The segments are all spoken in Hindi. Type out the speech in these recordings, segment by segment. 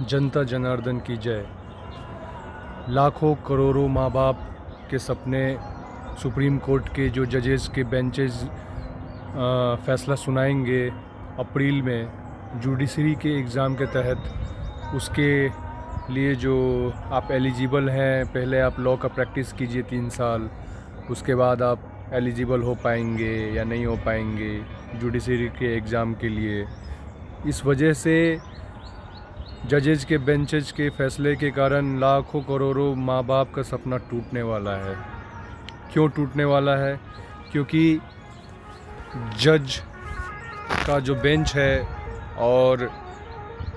जनता जनार्दन की जय। लाखों करोड़ों माँ बाप के सपने सुप्रीम कोर्ट के जो जजेस के बेंचेस फैसला सुनाएंगे अप्रैल में जुडिशरी के एग्ज़ाम के तहत। उसके लिए जो आप एलिजिबल हैं, पहले आप लॉ का प्रैक्टिस कीजिए 3 साल, उसके बाद आप एलिजिबल हो पाएंगे या नहीं हो पाएंगे जुडिशरी के एग्ज़ाम के लिए। इस वजह से जजेस के बेंचेस के फैसले के कारण लाखों करोड़ों माँ बाप का सपना टूटने वाला है। क्यों टूटने वाला है? क्योंकि जज का जो बेंच है और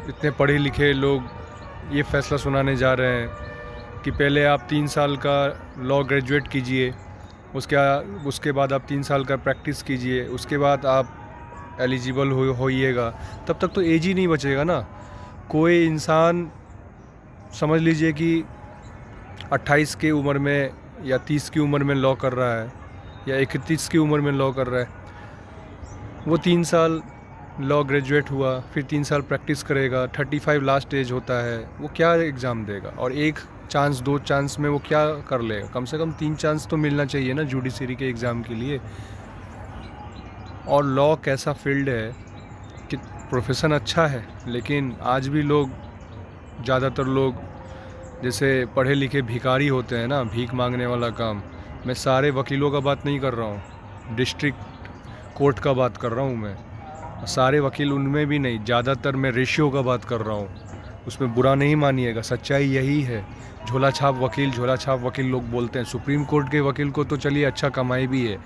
इतने पढ़े लिखे लोग ये फैसला सुनाने जा रहे हैं कि पहले आप 3 साल का लॉ ग्रेजुएट कीजिए, उसके बाद आप 3 साल का प्रैक्टिस कीजिए, उसके बाद आप एलिजिबल होइएगा। तब तक तो एज ही नहीं बचेगा ना। कोई इंसान समझ लीजिए कि 28 की उम्र में या 30 की उम्र में लॉ कर रहा है या 31 की उम्र में लॉ कर रहा है, वो 3 साल लॉ ग्रेजुएट हुआ, फिर 3 साल प्रैक्टिस करेगा, 35 लास्ट एज होता है, वो क्या एग्ज़ाम देगा? और एक चांस 2 चांस में वो क्या कर लेगा? कम से कम 3 चांस तो मिलना चाहिए ना जुडिशरी के एग्ज़ाम के लिए। और लॉ कैसा फील्ड है कि प्रोफेशन अच्छा है, लेकिन आज भी लोग, ज़्यादातर लोग जैसे पढ़े लिखे भिखारी होते हैं ना, भीख मांगने वाला काम। मैं सारे वकीलों का बात नहीं कर रहा हूँ, डिस्ट्रिक्ट कोर्ट का बात कर रहा हूँ मैं। सारे वकील उनमें भी नहीं, ज़्यादातर मैं रेशियो का बात कर रहा हूँ। उसमें बुरा नहीं मानिएगा, सच्चाई यही है। झोला छाप वकील लोग बोलते हैं। सुप्रीम कोर्ट के वकील को तो चलिए अच्छा कमाई भी है,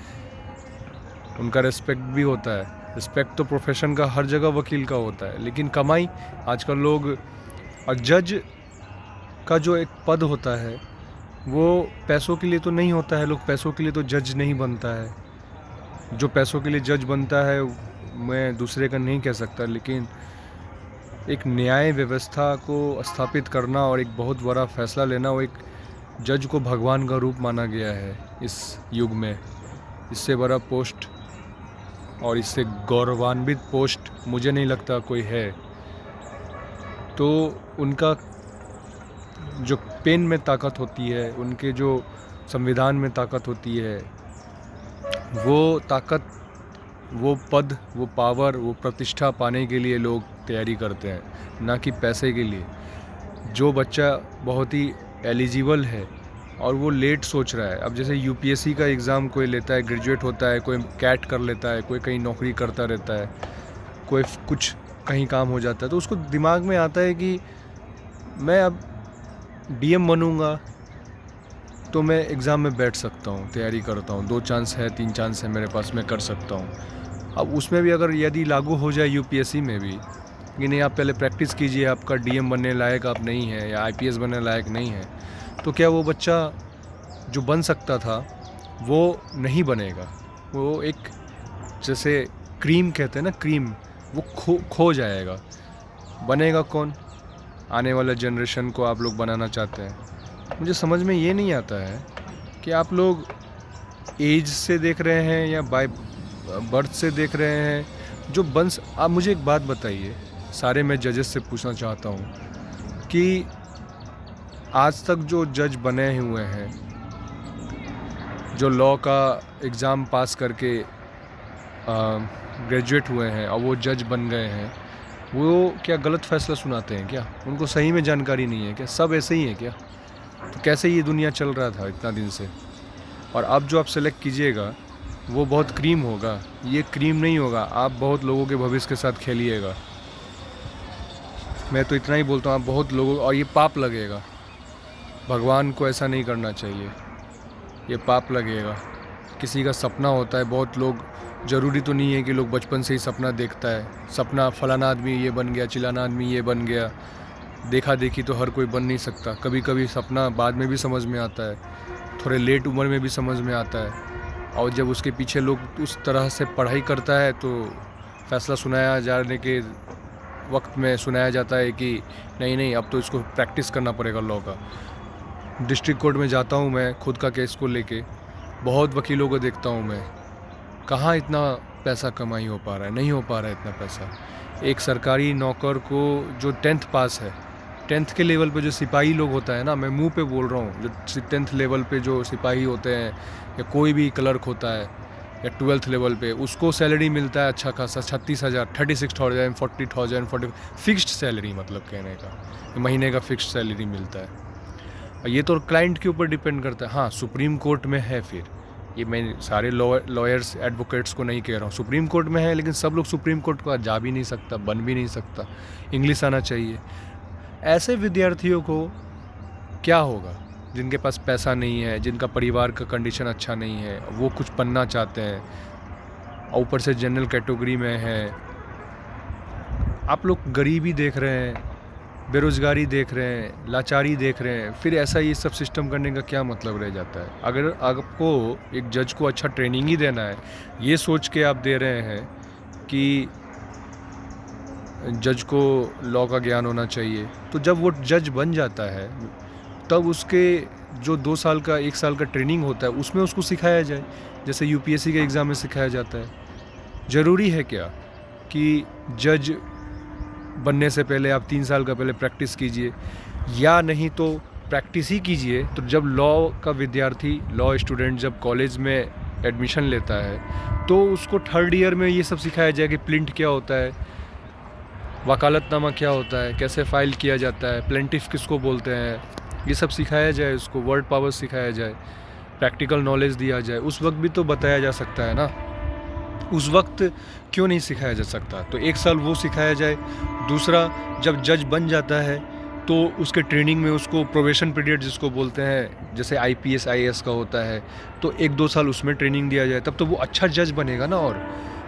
उनका रिस्पेक्ट भी होता है। रिस्पेक्ट तो प्रोफेशन का हर जगह वकील का होता है, लेकिन कमाई आजकल लोग। और जज का जो एक पद होता है वो पैसों के लिए तो नहीं होता है। लोग पैसों के लिए तो जज नहीं बनता है। जो पैसों के लिए जज बनता है मैं दूसरे का नहीं कह सकता, लेकिन एक न्याय व्यवस्था को स्थापित करना और एक बहुत बड़ा फैसला लेना, वो एक जज को भगवान का रूप माना गया है इस युग में। इससे बड़ा पोस्ट और इससे गौरवान्वित पोस्ट मुझे नहीं लगता कोई है। तो उनका जो पेन में ताकत होती है, उनके जो संविधान में ताकत होती है, वो ताकत, वो पद, वो पावर, वो प्रतिष्ठा पाने के लिए लोग तैयारी करते हैं, ना कि पैसे के लिए। जो बच्चा बहुत ही एलिजिबल है और वो लेट सोच रहा है, अब जैसे यूपीएससी का एग्ज़ाम कोई लेता है, ग्रेजुएट होता है, कोई कैट कर लेता है, कोई कहीं नौकरी करता रहता है, कोई कुछ कहीं काम हो जाता है, तो उसको दिमाग में आता है कि मैं अब डीएम बनूंगा तो मैं एग्ज़ाम में बैठ सकता हूँ, तैयारी करता हूँ, 2 चांस है, 3 चांस है मेरे पास, मैं कर सकता हूँ। अब उसमें भी अगर यदि लागू हो जाए यूपीएससी में भी कि नहीं, आप पहले प्रैक्टिस कीजिए, आपका डीएम बनने लायक आप नहीं हैं या आईपीएस बनने लायक नहीं है, तो क्या वो बच्चा जो बन सकता था वो नहीं बनेगा? वो एक, जैसे क्रीम कहते हैं ना, क्रीम, वो खो जाएगा। बनेगा कौन? आने वाले जनरेशन को आप लोग बनाना चाहते हैं। मुझे समझ में ये नहीं आता है कि आप लोग एज से देख रहे हैं या बाय बर्थ से देख रहे हैं जो आप मुझे एक बात बताइए, सारे मैं जजेस से पूछना चाहता हूँ कि आज तक जो जज बने हुए हैं, जो लॉ का एग्ज़ाम पास करके ग्रेजुएट हुए हैं और वो जज बन गए हैं, वो क्या गलत फैसला सुनाते हैं क्या? उनको सही में जानकारी नहीं है क्या? सब ऐसे ही है क्या? तो कैसे ये दुनिया चल रहा था इतना दिन से? और अब जो आप सेलेक्ट कीजिएगा वो बहुत क्रीम होगा। ये क्रीम नहीं होगा, आप बहुत लोगों के भविष्य के साथ खेलिएगा। मैं तो इतना ही बोलता हूँ, आप बहुत लोगों, और ये पाप लगेगा। भगवान को ऐसा नहीं करना चाहिए, ये पाप लगेगा। किसी का सपना होता है, बहुत लोग, ज़रूरी तो नहीं है कि लोग बचपन से ही सपना देखता है। सपना फलाना आदमी ये बन गया, चिलाना आदमी ये बन गया, देखा देखी तो हर कोई बन नहीं सकता। कभी कभी सपना बाद में भी समझ में आता है, थोड़े लेट उम्र में भी समझ में आता है। और जब उसके पीछे लोग उस तरह से पढ़ाई करता है तो फैसला सुनाया जाने के वक्त में सुनाया जाता है कि नहीं नहीं, अब तो इसको प्रैक्टिस करना पड़ेगा लॉ का। डिस्ट्रिक्ट कोर्ट में जाता हूँ मैं खुद का केस को लेके, बहुत वकीलों को देखता हूँ मैं, कहाँ इतना पैसा कमाई हो पा रहा है, नहीं हो पा रहा है इतना पैसा। एक सरकारी नौकर को जो 10th पास है 10th के लेवल पे जो सिपाही लोग होता है ना, मैं मुंह पे बोल रहा हूँ, जो 10th लेवल पे जो सिपाही होते हैं या कोई भी क्लर्क होता है या 12th लेवल पे, उसको सैलरी मिलता है अच्छा खासा 36,000, 36,000, 40,000, 40 फिक्स्ड सैलरी, मतलब कहने का महीने का फिक्स्ड सैलरी मिलता है। और ये तो क्लाइंट के ऊपर डिपेंड करता है। हाँ, सुप्रीम कोर्ट में है, फिर ये मैं सारे लॉयर्स एडवोकेट्स को नहीं कह रहा हूँ, सुप्रीम कोर्ट में है, लेकिन सब लोग सुप्रीम कोर्ट को जा भी नहीं सकता, बन भी नहीं सकता, इंग्लिश आना चाहिए। ऐसे विद्यार्थियों को क्या होगा जिनके पास पैसा नहीं है, जिनका परिवार का कंडीशन अच्छा नहीं है, वो कुछ बनना चाहते हैं और ऊपर से जनरल कैटेगरी में है। आप लोग गरीबी देख रहे हैं, बेरोज़गारी देख रहे हैं, लाचारी देख रहे हैं, फिर ऐसा ये सब सिस्टम करने का क्या मतलब रह जाता है? अगर आपको एक जज को अच्छा ट्रेनिंग ही देना है, ये सोच के आप दे रहे हैं कि जज को लॉ का ज्ञान होना चाहिए, तो जब वो जज बन जाता है तब उसके जो 2 साल का 1 साल का ट्रेनिंग होता है उसमें उसको सिखाया जाए, जैसे यूपीएससी के एग्ज़ाम में सिखाया जाता है। ज़रूरी है क्या कि जज बनने से पहले आप 3 साल का पहले प्रैक्टिस कीजिए, या नहीं तो प्रैक्टिस ही कीजिए। तो जब लॉ का विद्यार्थी, लॉ स्टूडेंट जब कॉलेज में एडमिशन लेता है तो उसको 3rd ईयर में ये सब सिखाया जाए कि प्लिंट क्या होता है, वकालतनामा क्या होता है, कैसे फ़ाइल किया जाता है, प्लेंटिफ किसको बोलते हैं, ये सब सिखाया जाए, उसको वर्ड पावर सिखाया जाए, प्रैक्टिकल नॉलेज दिया जाए। उस वक्त भी तो बताया जा सकता है ना, उस वक्त क्यों नहीं सिखाया जा सकता? तो 1 साल वो सिखाया जाए। दूसरा, जब जज बन जाता है तो उसके ट्रेनिंग में उसको प्रोबेशन पीरियड जिसको बोलते हैं, जैसे आईपीएस आईएएस का होता है, तो 1-2 साल उसमें ट्रेनिंग दिया जाए, तब तो वो अच्छा जज बनेगा ना। और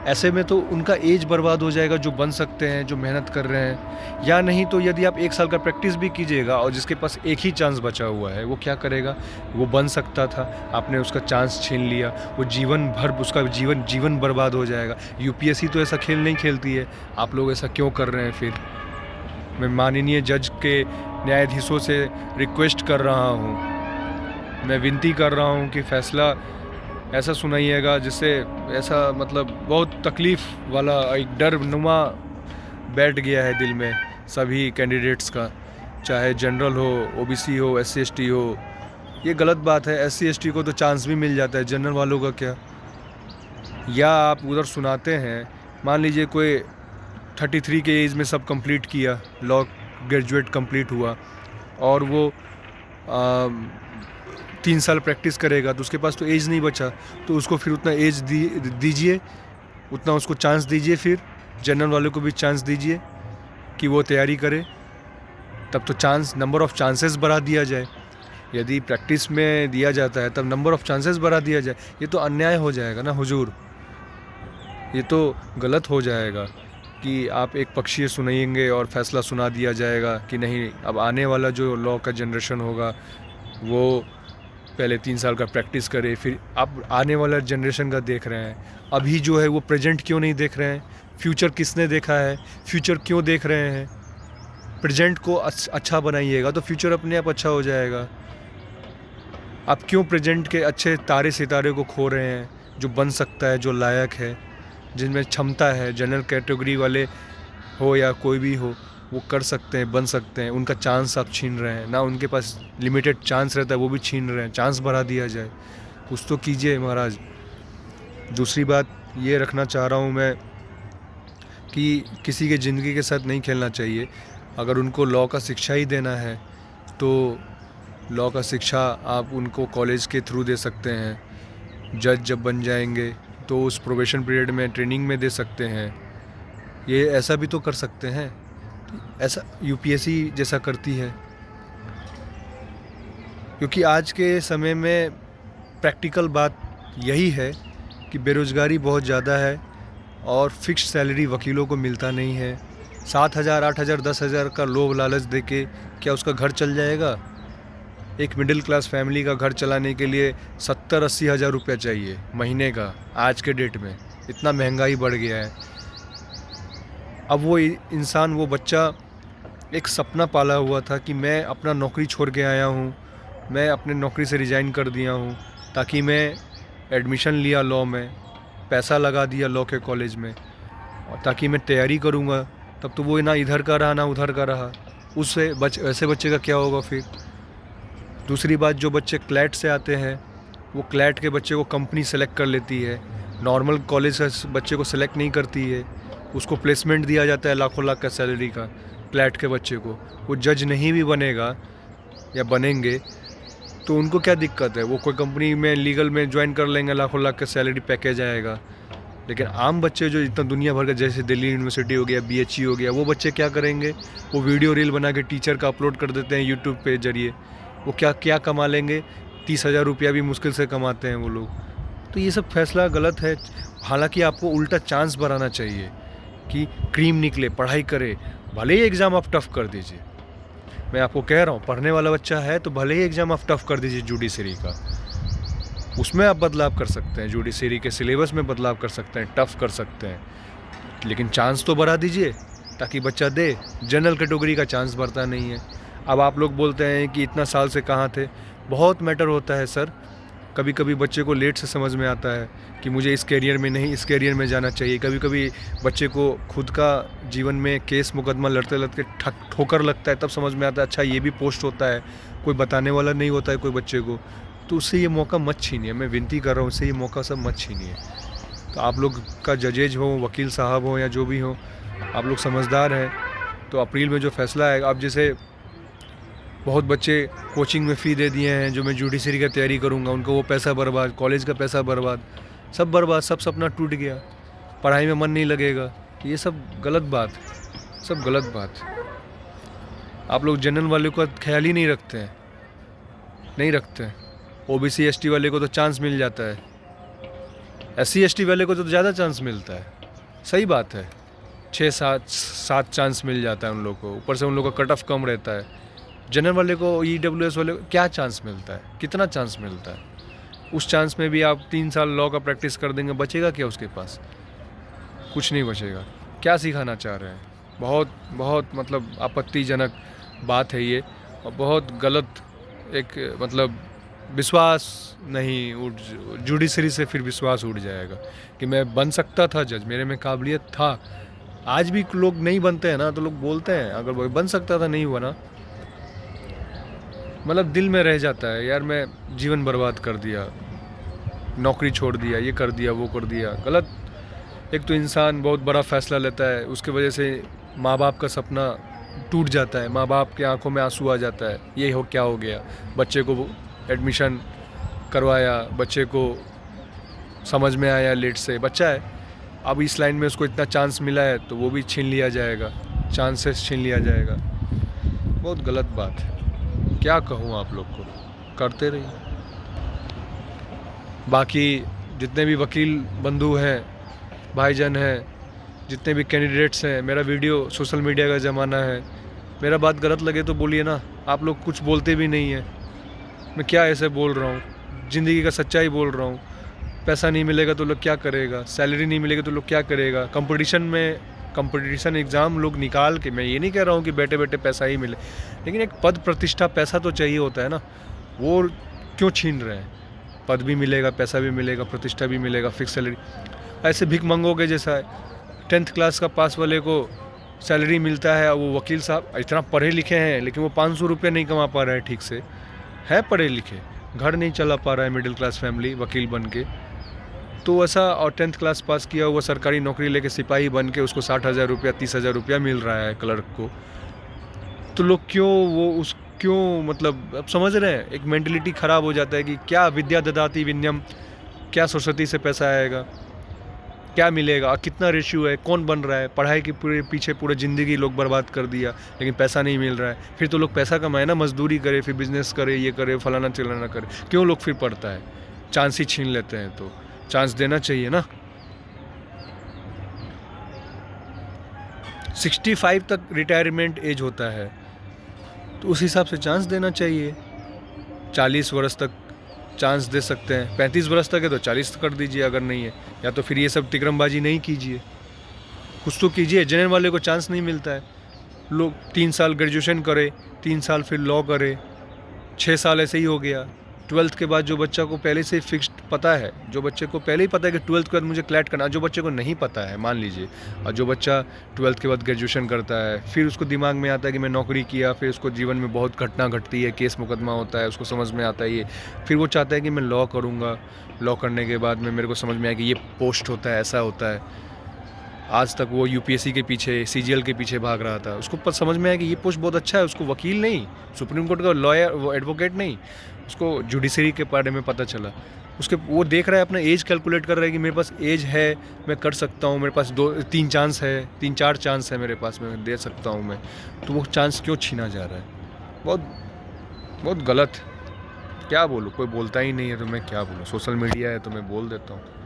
ऐसे में तो उनका एज बर्बाद हो जाएगा जो बन सकते हैं, जो मेहनत कर रहे हैं। या नहीं तो यदि आप 1 साल का प्रैक्टिस भी कीजिएगा और जिसके पास एक ही चांस बचा हुआ है, वो क्या करेगा? वो बन सकता था, आपने उसका चांस छीन लिया, वो जीवन भर उसका जीवन बर्बाद हो जाएगा। यूपीएससी तो ऐसा खेल नहीं खेलती है, आप लोग ऐसा क्यों कर रहे हैं? फिर मैं माननीय जज के न्यायाधीशों से रिक्वेस्ट कर रहा हूँ, मैं विनती कर रहा हूँ कि फ़ैसला ऐसा सुनाइएगा जिससे ऐसा मतलब बहुत तकलीफ़ वाला एक डर नुमा बैठ गया है दिल में सभी कैंडिडेट्स का, चाहे जनरल हो, ओबीसी हो, एससी एसटी हो। ये गलत बात है, एससी एसटी को तो चांस भी मिल जाता है, जनरल वालों का क्या? या आप उधर सुनाते हैं, मान लीजिए कोई 33 के एज में सब कंप्लीट किया, लॉ ग्रेजुएट कंप्लीट हुआ और वो 3 साल प्रैक्टिस करेगा, तो उसके पास तो एज नहीं बचा, तो उसको फिर उतना एज दीजिए, उतना उसको चांस दीजिए, फिर जनरल वालों को भी चांस दीजिए कि वो तैयारी करे, तब तो नंबर ऑफ़ चांसेस बढ़ा दिया जाए। यदि प्रैक्टिस में दिया जाता है तब नंबर ऑफ़ चांसेस बढ़ा दिया जाए। ये तो अन्याय हो जाएगा ना हुजूर, ये तो गलत हो जाएगा कि आप एक पक्षीय सुनाएंगे और फैसला सुना दिया जाएगा कि नहीं, अब आने वाला जो लॉ का जनरेशन होगा वो पहले 3 साल का प्रैक्टिस करे। फिर आप आने वाला जनरेशन का देख रहे हैं, अभी जो है वो प्रेजेंट क्यों नहीं देख रहे हैं? फ्यूचर किसने देखा है? फ्यूचर क्यों देख रहे हैं? प्रेजेंट को अच्छा बनाइएगा तो फ्यूचर अपने आप अच्छा हो जाएगा। आप क्यों प्रेजेंट के अच्छे तारे सितारे को खो रहे हैं, जो बन सकता है, जो लायक है, जिनमें क्षमता है, जनरल कैटेगरी वाले हो या कोई भी हो, वो कर सकते हैं, बन सकते हैं, उनका चांस आप छीन रहे हैं ना। उनके पास लिमिटेड चांस रहता है, वो भी छीन रहे हैं। चांस बढ़ा दिया जाए, कुछ तो कीजिए महाराज। दूसरी बात ये रखना चाह रहा हूँ मैं कि किसी के ज़िंदगी के साथ नहीं खेलना चाहिए। अगर उनको लॉ का शिक्षा ही देना है तो लॉ का शिक्षा आप उनको कॉलेज के थ्रू दे सकते हैं। जज जब बन जाएंगे तो उस प्रोबेशन पीरियड में ट्रेनिंग में दे सकते हैं। ये ऐसा भी तो कर सकते हैं, ऐसा यूपीएससी जैसा करती है। क्योंकि आज के समय में प्रैक्टिकल बात यही है कि बेरोज़गारी बहुत ज़्यादा है और फिक्स सैलरी वकीलों को मिलता नहीं है। 7,000, 8,000, 10,000 का लोभ लालच देके क्या उसका घर चल जाएगा? एक मिडिल क्लास फैमिली का घर चलाने के लिए 70-80 हज़ार रुपया चाहिए महीने का। आज के डेट में इतना महंगाई बढ़ गया है। अब वो इंसान, वो बच्चा एक सपना पाला हुआ था कि मैं अपना नौकरी छोड़ के आया हूँ, मैं अपने नौकरी से रिज़ाइन कर दिया हूँ ताकि मैं एडमिशन लिया लॉ में, पैसा लगा दिया लॉ के कॉलेज में, और ताकि मैं तैयारी करूँगा। तब तो वो ना इधर का रहा ना उधर का रहा। उससे ऐसे बच्चे का क्या होगा फिर। दूसरी बात, जो बच्चे क्लैट से आते हैं वो क्लैट के बच्चे को कंपनी सेलेक्ट कर लेती है, नॉर्मल कॉलेज से बच्चे को सेलेक्ट नहीं करती है। उसको प्लेसमेंट दिया जाता है लाखों लाख का सैलरी का क्लैट के बच्चे को। वो जज नहीं भी बनेगा या बनेंगे तो उनको क्या दिक्कत है, वो कोई कंपनी में लीगल में ज्वाइन कर लेंगे, लाखों लाख का सैलरी पैकेज आएगा। लेकिन आम बच्चे जो इतना दुनिया भर का, जैसे दिल्ली यूनिवर्सिटी हो गया, BHU हो गया, वो बच्चे क्या करेंगे, वो वीडियो रील बना के टीचर का अपलोड कर देते हैं यूट्यूब पे जरिए। वो क्या क्या कमा लेंगे, 30,000 रुपया भी मुश्किल से कमाते हैं वो लोग। तो ये सब फैसला गलत है। हालांकि आपको उल्टा चांस बढ़ाना चाहिए कि क्रीम निकले, पढ़ाई करे, भले ही एग्ज़ाम आप टफ़ कर दीजिए। मैं आपको कह रहा हूँ, पढ़ने वाला बच्चा है तो भले ही एग्ज़ाम आप टफ़ कर दीजिए जुडिशरी का, उसमें आप बदलाव कर सकते हैं, जुडिशरी के सिलेबस में बदलाव कर सकते हैं, टफ़ कर सकते हैं, लेकिन चांस तो बढ़ा दीजिए ताकि बच्चा दे। जनरल कैटेगरी का चांस बढ़ता नहीं है। अब आप लोग बोलते हैं कि इतना साल से कहाँ थे, बहुत मैटर होता है सर। कभी कभी बच्चे को लेट से समझ में आता है कि मुझे इस कैरियर में नहीं, इस कैरियर में जाना चाहिए। कभी कभी बच्चे को खुद का जीवन में केस मुकदमा लड़ते लड़ते ठोकर लगता है, तब समझ में आता है अच्छा ये भी पोस्ट होता है, कोई बताने वाला नहीं होता है कोई बच्चे को। तो उससे ये मौका मत छीनिए, मैं विनती कर रहा हूँ, उससे ये मौका सब मत छीनिए। तो आप लोग का जजेज हो, वकील साहब हो या जो भी हो, आप लोग समझदार हैं, तो अप्रैल में जो फैसला है, अब जैसे बहुत बच्चे कोचिंग में फ़ी दे दिए हैं, जो मैं जुडिशरी का तैयारी करूँगा, उनको वो पैसा बर्बाद, कॉलेज का पैसा बर्बाद, सब बर्बाद, सब सपना टूट गया, पढ़ाई में मन नहीं लगेगा। ये सब गलत बात, सब गलत बात। आप लोग जनरल वाले का ख्याल ही नहीं रखते हैं, नहीं रखते हैं। OBC ST वाले को तो चांस मिल जाता है, SC ST वाले को तो ज़्यादा चांस मिलता है। सही बात है, 6-7 चांस मिल जाता है उन लोग को, ऊपर से उन लोग का कट ऑफ कम रहता है। जनरल वाले को, EWS वाले को क्या चांस मिलता है, कितना चांस मिलता है? उस चांस में भी आप 3 साल लॉ का प्रैक्टिस कर देंगे, बचेगा क्या उसके पास? कुछ नहीं बचेगा। क्या सिखाना चाह रहे हैं? बहुत बहुत मतलब आपत्तिजनक बात है ये, और बहुत गलत एक मतलब विश्वास नहीं उठ, जुडिशरी से फिर विश्वास उठ जाएगा कि मैं बन सकता था जज, मेरे में काबिलियत था। आज भी लोग नहीं बनते हैं ना, तो लोग बोलते हैं अगर वो बन सकता था नहीं बना, मतलब दिल में रह जाता है यार, मैं जीवन बर्बाद कर दिया, नौकरी छोड़ दिया, ये कर दिया, वो कर दिया। गलत। एक तो इंसान बहुत बड़ा फैसला लेता है, उसके वजह से माँ बाप का सपना टूट जाता है, माँ बाप के आंखों में आंसू आ जाता है, ये हो क्या हो गया, बच्चे को एडमिशन करवाया, बच्चे को समझ में आया लेट से, बच्चा है, अब इस लाइन में उसको इतना चांस मिला है तो वो भी छीन लिया जाएगा, चांसेस छीन लिया जाएगा। बहुत गलत बात है, क्या कहूँ आप लोग को, करते रहिए। बाकी जितने भी वकील बंधु हैं, भाईजान हैं, जितने भी कैंडिडेट्स हैं, मेरा वीडियो सोशल मीडिया का ज़माना है, मेरा बात गलत लगे तो बोलिए ना। आप लोग कुछ बोलते भी नहीं हैं, मैं क्या ऐसे बोल रहा हूँ, ज़िंदगी का सच्चाई बोल रहा हूँ। पैसा नहीं मिलेगा तो लोग क्या करेगा, सैलरी नहीं मिलेगा तो लोग क्या करेगा, कंपटीशन एग्ज़ाम लोग निकाल के, मैं ये नहीं कह रहा हूँ कि बैठे बैठे पैसा ही मिले, लेकिन एक पद प्रतिष्ठा पैसा तो चाहिए होता है ना, वो क्यों छीन रहे हैं? पद भी मिलेगा, पैसा भी मिलेगा, प्रतिष्ठा भी मिलेगा, फिक्स सैलरी। ऐसे भिख मंगोगे जैसा है। 10th क्लास का पास वाले को सैलरी मिलता है, वो वकील साहब इतना पढ़े लिखे हैं लेकिन वो 500 रुपये नहीं कमा पा रहा है ठीक से, है पढ़े लिखे, घर नहीं चला पा रहा है, मिडिल क्लास फैमिली, वकील बन के, तो ऐसा। और 10th क्लास पास किया हुआ सरकारी नौकरी लेके सिपाही बन के उसको 60,000 रुपया 30,000 रुपया मिल रहा है क्लर्क को, तो लोग क्यों मतलब अब समझ रहे हैं, एक मेंटलिटी ख़राब हो जाता है कि क्या विद्या ददाति विनयम, क्या सरस्वती से पैसा आएगा, क्या मिलेगा, कितना रेशियो है, कौन बन रहा है, पढ़ाई के पीछे पूरे ज़िंदगी लोग बर्बाद कर दिया लेकिन पैसा नहीं मिल रहा है। फिर तो लोग पैसा कमाए ना, मजदूरी करे, फिर बिजनेस करे, ये करे, फलाना चिलाना करे, क्यों लोग फिर पढ़ता है? चांस ही छीन लेते हैं, तो चांस देना चाहिए ना। 65 तक रिटायरमेंट एज होता है, तो उस हिसाब से चांस देना चाहिए। 40 वर्ष तक चांस दे सकते हैं, 35 वर्ष तक है तो 40 कर दीजिए अगर नहीं है, या तो फिर ये सब तिकरमबाजी नहीं कीजिए, कुछ तो कीजिए। जनरल वाले को चांस नहीं मिलता है, लोग 3 साल ग्रेजुएशन करे, 3 साल फिर लॉ करे, 6 साल ऐसे ही हो गया, 12th के बाद जो बच्चा को पहले से फिक्स्ड पता है, जो बच्चे को पहले ही पता है कि 12th के बाद मुझे क्लैट करना, जो बच्चे को नहीं पता है मान लीजिए, और जो बच्चा 12th के बाद ग्रेजुएशन करता है, फिर उसको दिमाग में आता है कि मैं नौकरी किया, फिर उसको जीवन में बहुत घटना घटती है, केस मुकदमा होता है, उसको समझ में आता है ये, फिर वो चाहता है कि मैं लॉ करूँगा, लॉ करने के बाद में मेरे को समझ में आया कि ये पोस्ट होता है, ऐसा होता है। आज तक वो यूपीएससी के पीछे, सीजीएल के पीछे भाग रहा था, उसको समझ में आया कि ये पोस्ट बहुत अच्छा है, उसको वकील नहीं, सुप्रीम कोर्ट का लॉयर, वो एडवोकेट नहीं, उसको जुडिशरी के बारे में पता चला। उसके वो देख रहा है, अपना एज कैलकुलेट कर रहा है कि मेरे पास एज है, मैं कर सकता हूँ, मेरे पास 3-4 चांस है मेरे पास, मैं दे सकता हूँ मैं, तो वो चांस क्यों छीना जा रहा है? बहुत बहुत गलत। क्या बोलूँ, कोई बोलता ही नहीं है तो मैं क्या बोलूँ, सोशल मीडिया है तो मैं बोल देता हूँ।